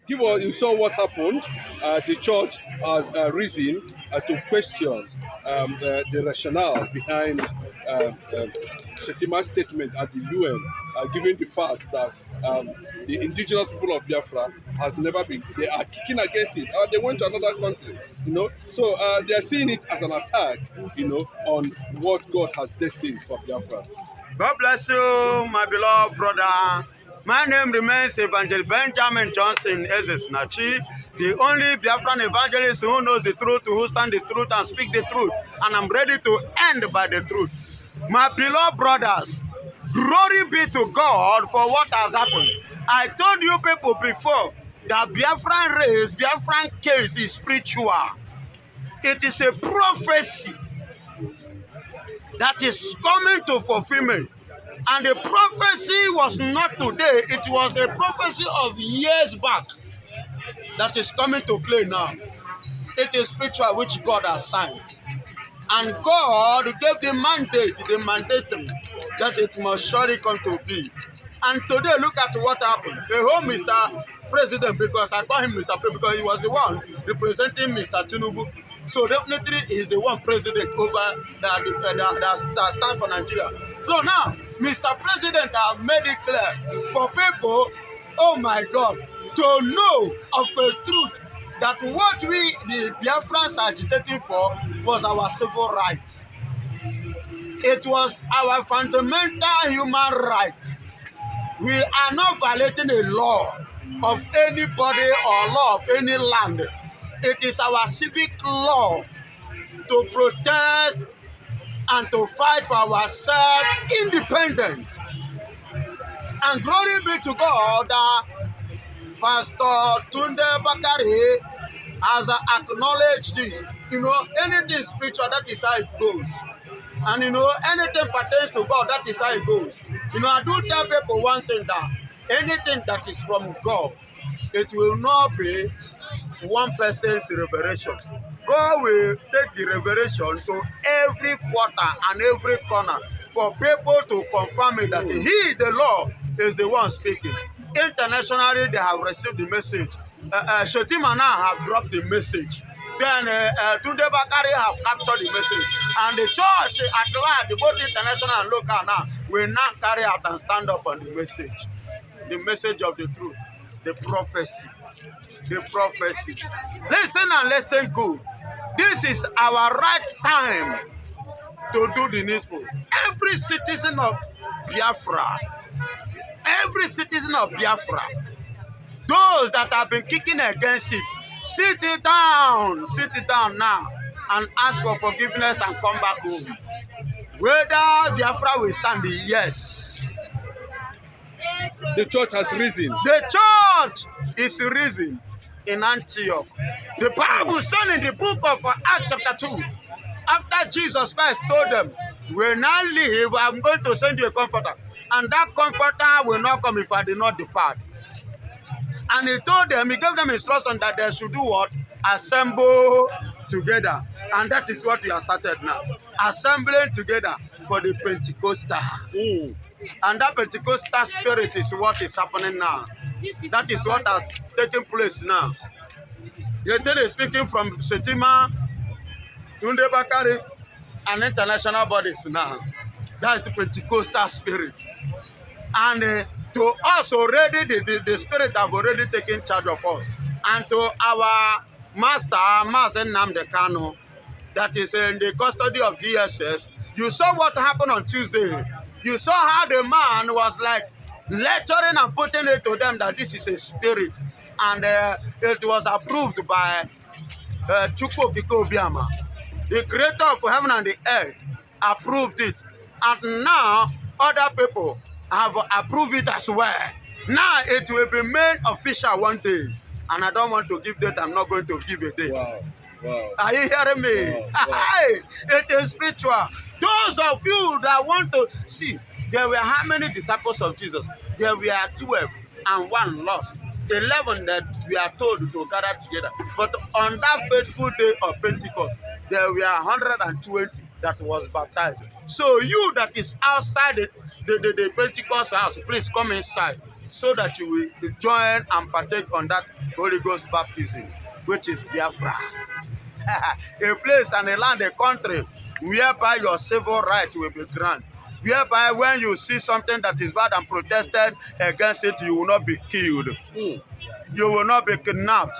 You saw what happened. The church has reason to question the rationale behind Shettima's statement at the UN, given the fact that the indigenous people of Biafra has never been, they are kicking against it. They went to another country, So they are seeing it as an attack, on what God has destined for Biafra. God bless you, my beloved brother. My name remains Evangelist Benjamin Johnson Ezesnachi, the only Biafran evangelist who knows the truth, who stands the truth and speak the truth. And I'm ready to end by the truth. My beloved brothers, glory be to God for what has happened. I told you people before that Biafran race, Biafran case is spiritual. It is a prophecy that is coming to fulfillment. And the prophecy was not today, it was a prophecy of years back that is coming to play now. It is spiritual which God has signed. And God gave the mandatory, that it must surely come to be. And today, look at what happened. The whole Mr. President, because I call him Mr. President, because he was the one representing Mr. Tinubu. So definitely he is the one president over that stand for Nigeria. So now, Mr. President have made it clear for people, oh my God, to know of the truth that what we, the Biafrans, are agitating for was our civil rights. It was our fundamental human right. We are not violating a law of anybody or law of any land. It is our civic law to protest and to fight for ourselves independent. And glory be to God that Pastor Tunde Bakari has acknowledged this. Anything spiritual, that is how it goes. And anything pertains to God, that is how it goes. I do tell people one thing, that anything that is from God, it will not be one person's revelation. God will take the revelation to every quarter and every corner for people to confirm it that He, the Lord, is the one speaking. Internationally, they have received the message. Shettima now have dropped the message. Then Tunde Bakari have captured the message. And the church at large, both international and local now, will now carry out and stand up on the message of the truth, the prophecy. The prophecy. Listen and listen good. This is our right time to do the needful. Every citizen of Biafra, those that have been kicking against it, sit it down now and ask for forgiveness and come back home. Whether Biafra will stand, yes. The church has risen. The church is risen in Antioch. The Bible said in the book of Acts chapter 2, after Jesus Christ told them, when I leave, I'm going to send you a comforter. And that comforter will not come if I do not depart. And he told them, he gave them instruction that they should do what? Assemble together. And that is what we have started now. Assembling together for the Pentecostal. And that Pentecostal spirit is what is happening now. That is what has taken place now. Yesterday speaking from Shettima, Tunde Bakari, and international bodies now. That's the Pentecostal spirit. And to us already, the spirit have already taken charge of us. And to our master, Mazen Nnamdi Kanu, that is in the custody of DSS, you saw what happened on Tuesday. You saw how the man was like lecturing and putting it to them that this is a spirit. And it was approved by Chukwu Obiama, the creator of heaven and the earth, approved it. And now other people have approved it as well. Now it will be made official one day. And I don't want to give date, I'm not going to give a date. Wow. Wow. Are you hearing me? Wow. It is spiritual. Those of you that want to see, there were how many disciples of Jesus? There were 12 and 1 lost. 11 that we are told to gather together. But on that faithful day of Pentecost, there were 120 that was baptized. So you that is outside the Pentecost house, please come inside so that you will join and partake on that Holy Ghost baptism, which is Biafra. A place and a land, a country whereby your civil right will be granted. Whereby when you see something that is bad and protested against it, you will not be killed. You will not be kidnapped.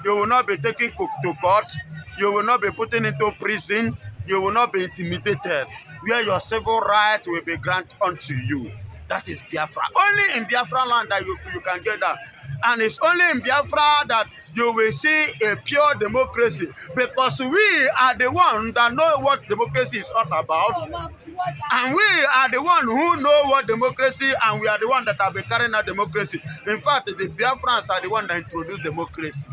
You will not be taken to court. You will not be put into prison. You will not be intimidated. Where your civil right will be granted unto you. That is Biafra. Only in Biafra land that you can get that. And it's only in Biafra that you will see a pure democracy. Because we are the ones that know what democracy is all about. And we are the one who know what democracy, and we are the one that have been carrying out democracy. In fact, the Biafrans are the one that introduced democracy.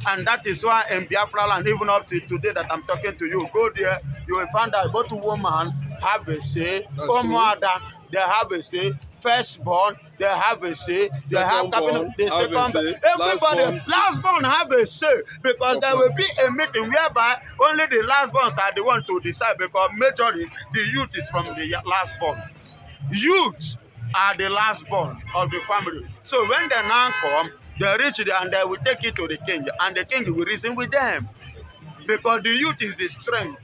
And that is why in Biafra land, even up to today that I'm talking to you, go there, you will find that both women have a say, mother, they have a say, firstborn, they have a say, they have cabinet, the second, everybody, lastborn have a say, because there will be a meeting whereby only the lastborns are the one to decide, because majorly the youth is from the lastborn. Youth are the lastborn of the family. So when they now come, they reach there and they will take it to the king, and the king will reason with them, because the youth is the strength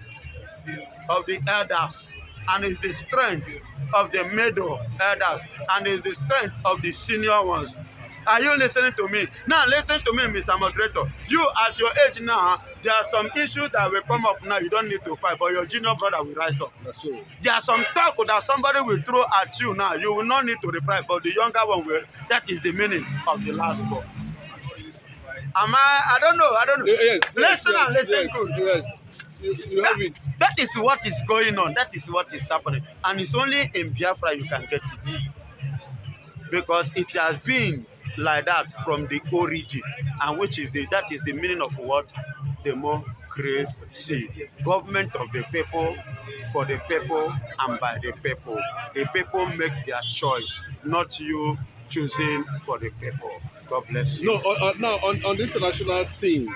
of the elders, and is the strength of the middle elders, and is the strength of the senior ones. Are you listening to me? Now listen to me, Mr. Moderator. You at your age now, there are some issues that will come up now. You don't need to fight, but your junior brother will rise up. That's true. There are some talk that somebody will throw at you now. You will not need to reply, but the younger one will. That is the meaning of the last book. I don't know. Yes, listen yes, and listen yes, good. Yes. You have it. That is what is going on. That is what is happening. And it's only in Biafra you can get it. Because it has been like that from the origin. And that is the meaning of what? Democracy. Government of the people, for the people, and by the people. The people make their choice, not you choosing for the people. God bless you. No, now on the international scene,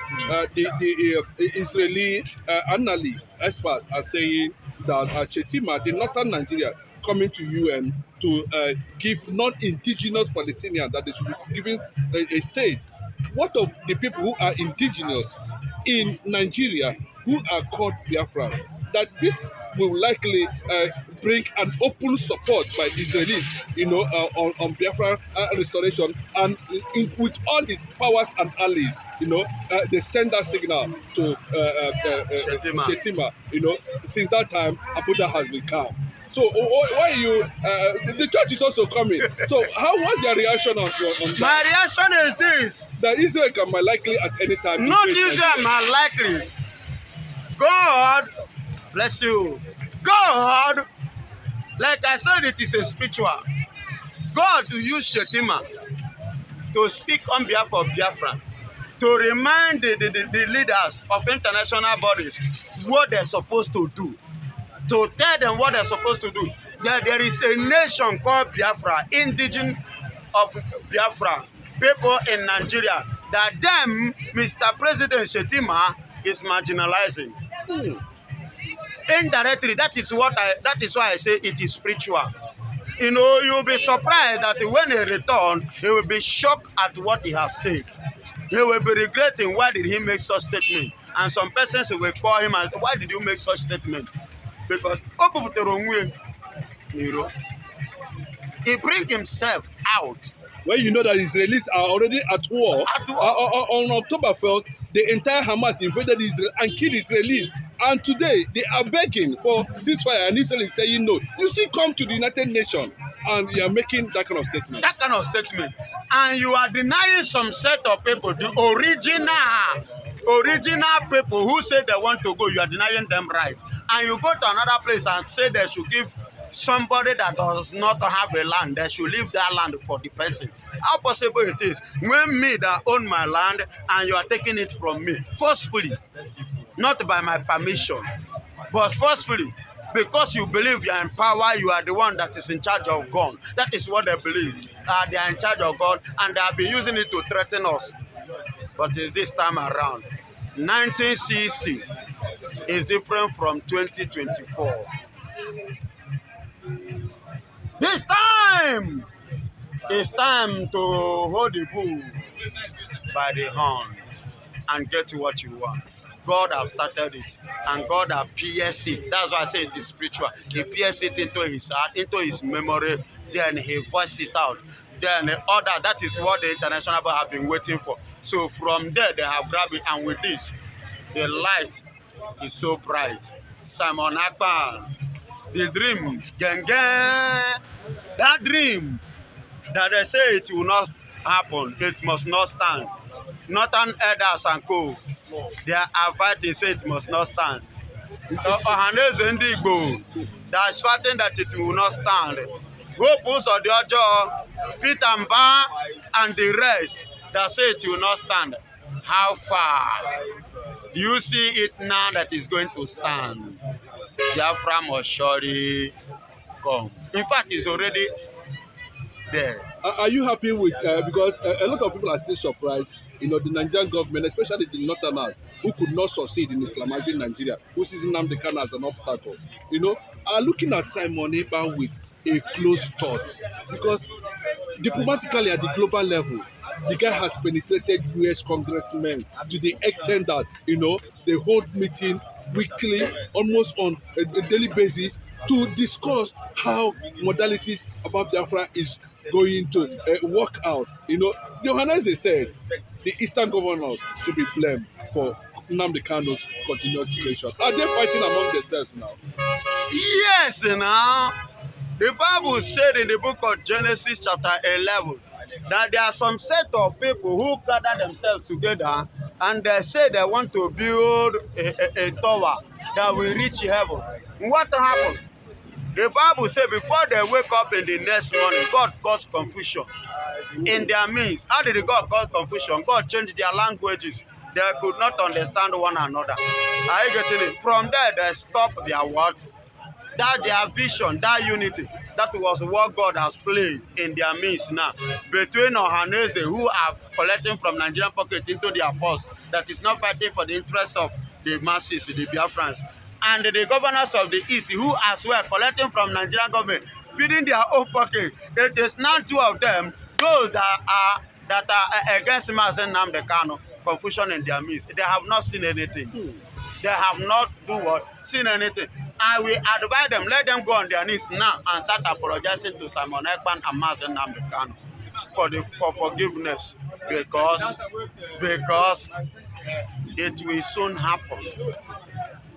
the Israeli analysts, experts are saying that Shettima, the northern Nigeria, coming to UN to give non-indigenous Palestinians that they should be given a state. What of the people who are indigenous in Nigeria who are called Biafra? That this will likely bring an open support by Israelis, on Biafra restoration, and with all its powers and allies, they send that signal to Shettima. Since that time, Abuja has been calm. So why you? The church is also coming. So what's your reaction on that? My reaction is this: that Israel can might likely at any time. Not Israel might likely. God bless you. God, like I said, it is a spiritual. God to use Shettima to speak on behalf of Biafra, to remind the leaders of international bodies what they're supposed to do, to tell them what they're supposed to do. There is a nation called Biafra, indigenous of Biafra, people in Nigeria, that them, Mr. President Shettima, is marginalizing. Indirectly, that is why I say it is spiritual. You'll be surprised that when he returns, he will be shocked at what he has said. He will be regretting why did he make such statement. And some persons will call him and say, why did you make such statement? Because he brings himself out. When you know that Israelis are already at war. On October 1st, the entire Hamas invaded Israel and killed Israelis. And today, they are begging for ceasefire, and Israel is saying no. You still come to the United Nations and you are making that kind of statement. That kind of statement. And you are denying some set of people, the original people who say they want to go, you are denying them right. And you go to another place and say they should give somebody that does not have a land, they should leave that land for the person. How possible it is when me that own my land and you are taking it from me forcefully, not by my permission, but forcefully, because you believe you are in power, you are the one that is in charge of God. That is what they believe. They are in charge of God, and they have been using it to threaten us. But this time around, 1960 is different from 2024. This time, It's time to hold the bull by the horn and get what you want. God has started it, and God has pierced it. That's why I say it is spiritual. He pierced it into his heart, into his memory, then he voiced it out. Then the order, that is what the international body have been waiting for. So from there, they have grabbed it, and with this, the light is so bright. Simon Ekpa, the dream, gang, that dream that they say it will not happen, it must not stand. Northern elders and co, they are fighting, say it must not stand. Ohaneze ndị Igbo, they are fighting that it will not stand. Hope of the Ojo, Peter Mba, and the rest that say it will not stand. How far do you see it now that it's going to stand? Biafra must surely come. In fact, it's already there. Are you happy with because a lot of people are still surprised, you know, the Nigerian government, especially the Northerners, who could not succeed in Islamizing Nigeria, who sees Nnamdi Kanu as an obstacle, you know, are looking at Simon Ekpa with a close thought, because diplomatically at the global level, the guy has penetrated US congressmen to the extent that, you know, they hold meeting weekly, almost on a daily basis, to discuss how modalities about Biafra is going to work out. You know, the Ohanese said the Eastern governors should be blamed for Nnamdi Kanu's continued situation. Are they fighting among themselves now? Yes, now. The Bible said in the book of Genesis chapter 11 that there are some set of people who gather themselves together and they say they want to build a tower that will reach heaven. What happened? The Bible said before they wake up in the next morning, God caused confusion in their midst. How did God cause confusion? God changed their languages. They could not understand one another. Are you getting it? From there, they stopped their words. That their vision, that unity, that was what God has played in their midst now. Between Ohanese, who are collecting from Nigerian pocket into their purse, that is not fighting for the interests of the masses, the Biafrans, and the governors of the East, who as well collecting from Nigerian government, feeding their own pocket. It is now two of them, those that are against Mazen Nnamdi Kanu, confusion in their midst. They have not seen anything. They have not seen anything. I will advise them, let them go on their knees now and start apologizing to Simon Ekpa and Mazen Nnamdi Kanu for forgiveness, because it will soon happen.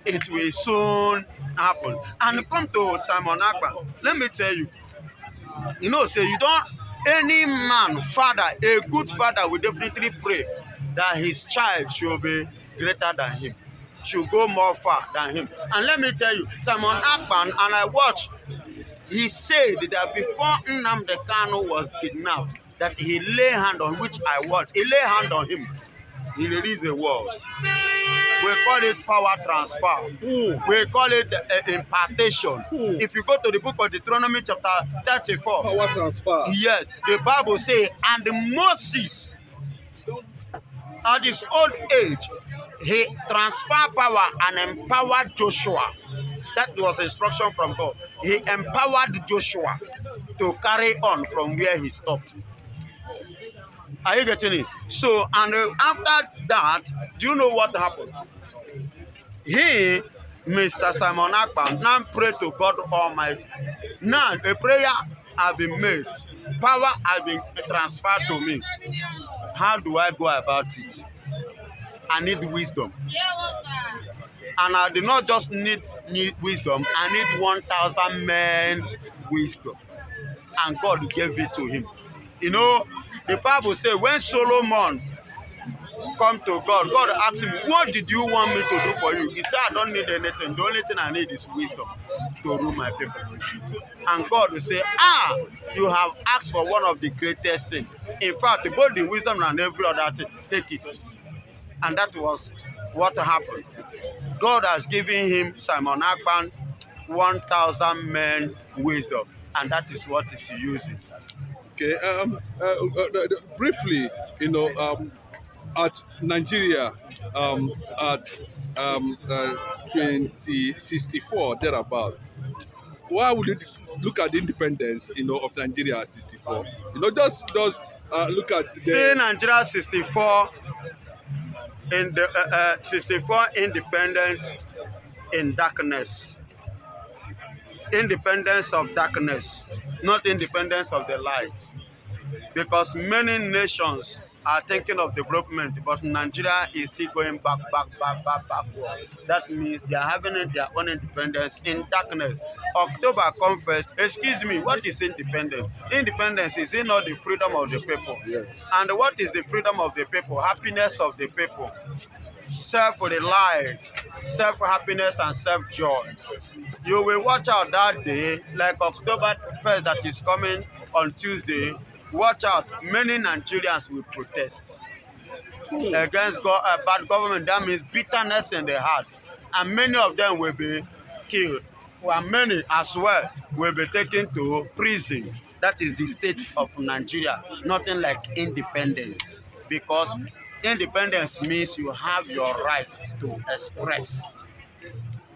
It will soon happen. And come to Simon Ekpa, let me tell you, you know, say you don't, any man, father, a good father will definitely pray that his child should be greater than him, should go more far than him. And let me tell you, Simon Ekpa, and I watched, he said that before Nnamdi Kanu was kidnapped, that he lay hand on, which I watched, he lay hand on him, he released a word. We call it power transfer. We call it impartation. If you go to the book of Deuteronomy chapter 34. Power transfer. Yes, the Bible says, and Moses, at his old age, he transferred power and empowered Joshua. That was instruction from God. He empowered Joshua to carry on from where he stopped. Are you getting it? So, and after that, do you know what happened? He, Mr. Simon Ekpa, now pray to God Almighty. Now, a prayer has been made. Power has been transferred to me. How do I go about it? I need wisdom. And I do not just need wisdom, I need 1,000 men wisdom. And God gave it to him. You know, the Bible says when Solomon come to God, God asked him, what did you want me to do for you? He said, I don't need anything. The only thing I need is wisdom to rule my people. And God will say, you have asked for one of the greatest things. In fact, both the wisdom and every other thing, take it. And that was what happened. God has given him, Simon Ekpa, 1,000 men wisdom. And that is what he's using. Okay, briefly, you know, at Nigeria, at 2064, thereabout, why would you look at the independence, of Nigeria at 64? Just look at the. See Nigeria 64 in the 64 independence in darkness. Independence of darkness, not independence of the light. Because many nations are thinking of development, but Nigeria is still going backward. That means they are having their own independence in darkness. October come first. Excuse me, what is independence? Independence is not the freedom of the people. Yes. And what is the freedom of the people? Happiness of the people. Self-reliance, self-happiness, and self-joy. You will watch out that day, like October 1st that is coming on Tuesday. Watch out, many Nigerians will protest against bad government. That means bitterness in the heart. And many of them will be killed. Well, many as well will be taken to prison. That is the state of Nigeria. Nothing like independence. Because independence means you have your right to express.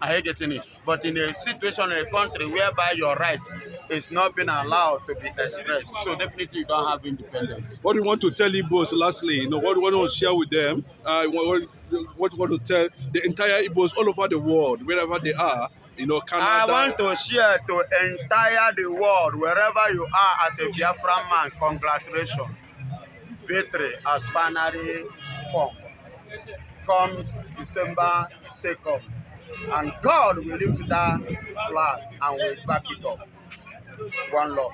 Are you getting it? But in a situation in a country whereby your right is not being allowed to be expressed, so definitely you don't have independence. What do you want to tell Igbos lastly? What do you want to share with them? What do you want to tell the entire Igbos all over the world, wherever they are? Canada. I want to share to entire the world, wherever you are as a Biafra man, congratulations. Victory has finally come. Comes December 2nd. And God will lift that flag and will back it up. One love.